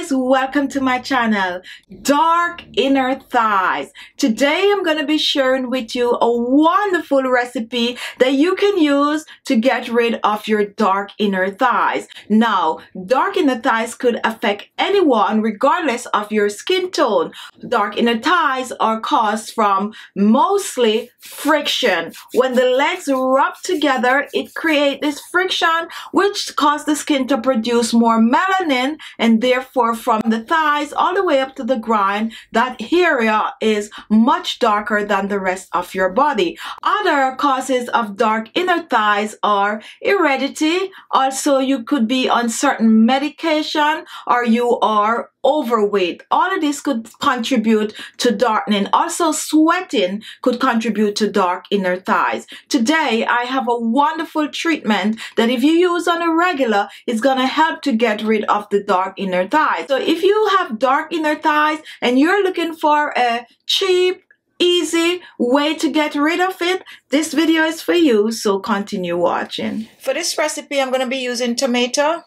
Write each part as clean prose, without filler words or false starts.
guys, welcome to my channel, Dark Inner Thighs. Today I'm going to be sharing with you a wonderful recipe that you can use to get rid of your dark inner thighs. Now, dark inner thighs could affect anyone regardless of your skin tone. Dark inner thighs are caused from mostly friction. When the legs rub together, it creates this friction which causes the skin to produce more melanin, and therefore from the thighs all the way up to the groin, that area is much darker than the rest of your body. Other causes of dark inner thighs are heredity. Also, you could be on certain medication, or you are overweight. All of this could contribute to darkening. Also, sweating could contribute to dark inner thighs. Today, I have a wonderful treatment that if you use on a regular, it's going to help to get rid of the dark inner thighs. So if you have dark inner thighs and you're looking for a cheap, easy way to get rid of it, this video is for you, so continue watching. For this recipe, I'm going to be using tomato.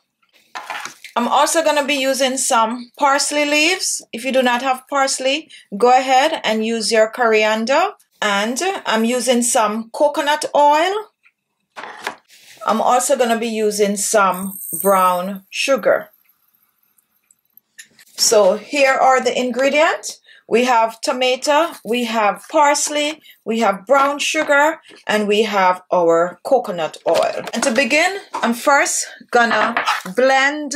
I'm also going to be using some parsley leaves. If you do not have parsley, go ahead and use your coriander. And I'm using some coconut oil. I'm also going to be using some brown sugar. So here are the ingredients. We have tomato, we have parsley, we have brown sugar, and we have our coconut oil. And to begin, I'm first gonna blend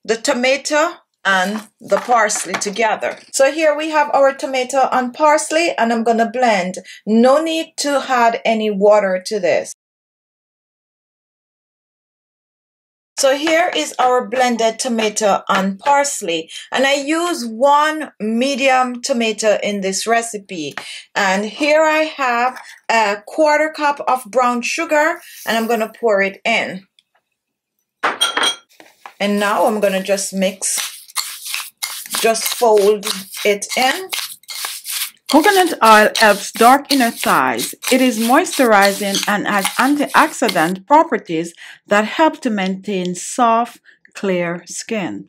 the tomato and the parsley together. So here we have our tomato and parsley, and I'm gonna blend. No need to add any water to this. So here is our blended tomato and parsley, and I use 1 medium tomato in this recipe. And here I have a 1/4 cup of brown sugar, and I'm going to pour it in. And now I'm going to just mix, just fold it in. Coconut oil helps dark inner thighs. It is moisturizing and has antioxidant properties that help to maintain soft, clear skin.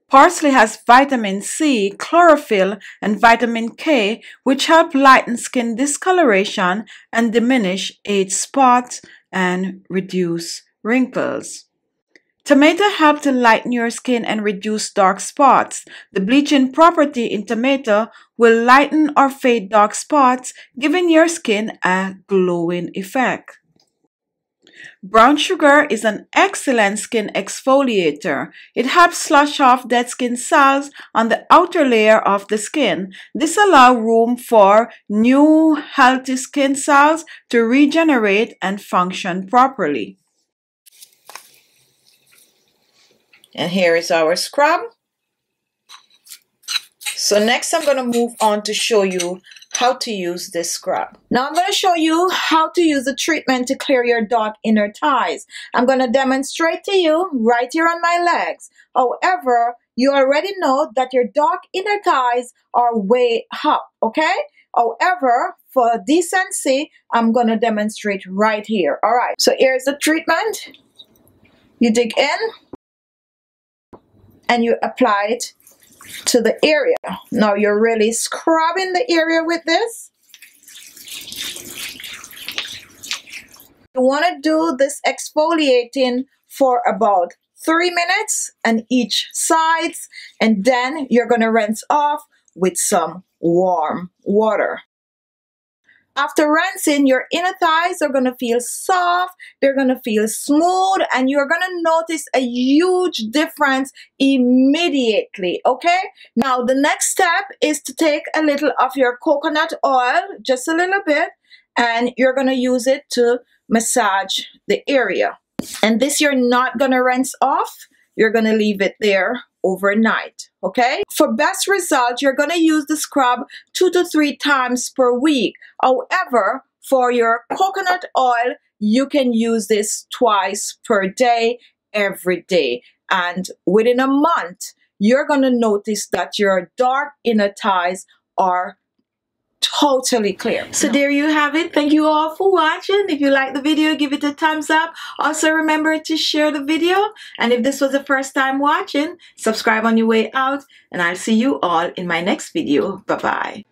Parsley has vitamin C, chlorophyll, and vitamin K, which help lighten skin discoloration and diminish age spots and reduce wrinkles. Tomato helps to lighten your skin and reduce dark spots. The bleaching property in tomato will lighten or fade dark spots, giving your skin a glowing effect. Brown sugar is an excellent skin exfoliator. It helps slush off dead skin cells on the outer layer of the skin. This allows room for new healthy skin cells to regenerate and function properly. And here is our scrub. So next I'm going to move on to show you how to use this scrub. Now I'm going to show you how to use the treatment to clear your dark inner thighs. I'm going to demonstrate to you right here on my legs. However, you already know that your dark inner thighs are way up, okay? However, for decency, I'm going to demonstrate right here. All right, so here's the treatment. You dig in and you apply it to the area. Now you're really scrubbing the area with this. You want to do this exfoliating for about 3 minutes on each sides, and then you're going to rinse off with some warm water. After rinsing, your inner thighs are going to feel soft, they're going to feel smooth, and you're going to notice a huge difference immediately, okay? Now, the next step is to take a little of your coconut oil, just a little bit, and you're going to use it to massage the area. And this you're not going to rinse off. You're going to leave it there overnight, okay? For best result, you're going to use the scrub 2 to 3 times per week. However, for your coconut oil, you can use this twice per day, every day. And within a month, you're going to notice that your dark inner thighs are totally clear. So there you have it. Thank you all for watching. If you like the video, give it a thumbs up. Also remember to share the video. And if this was the first time watching, subscribe on your way out. And I'll see you all in my next video. Bye-bye.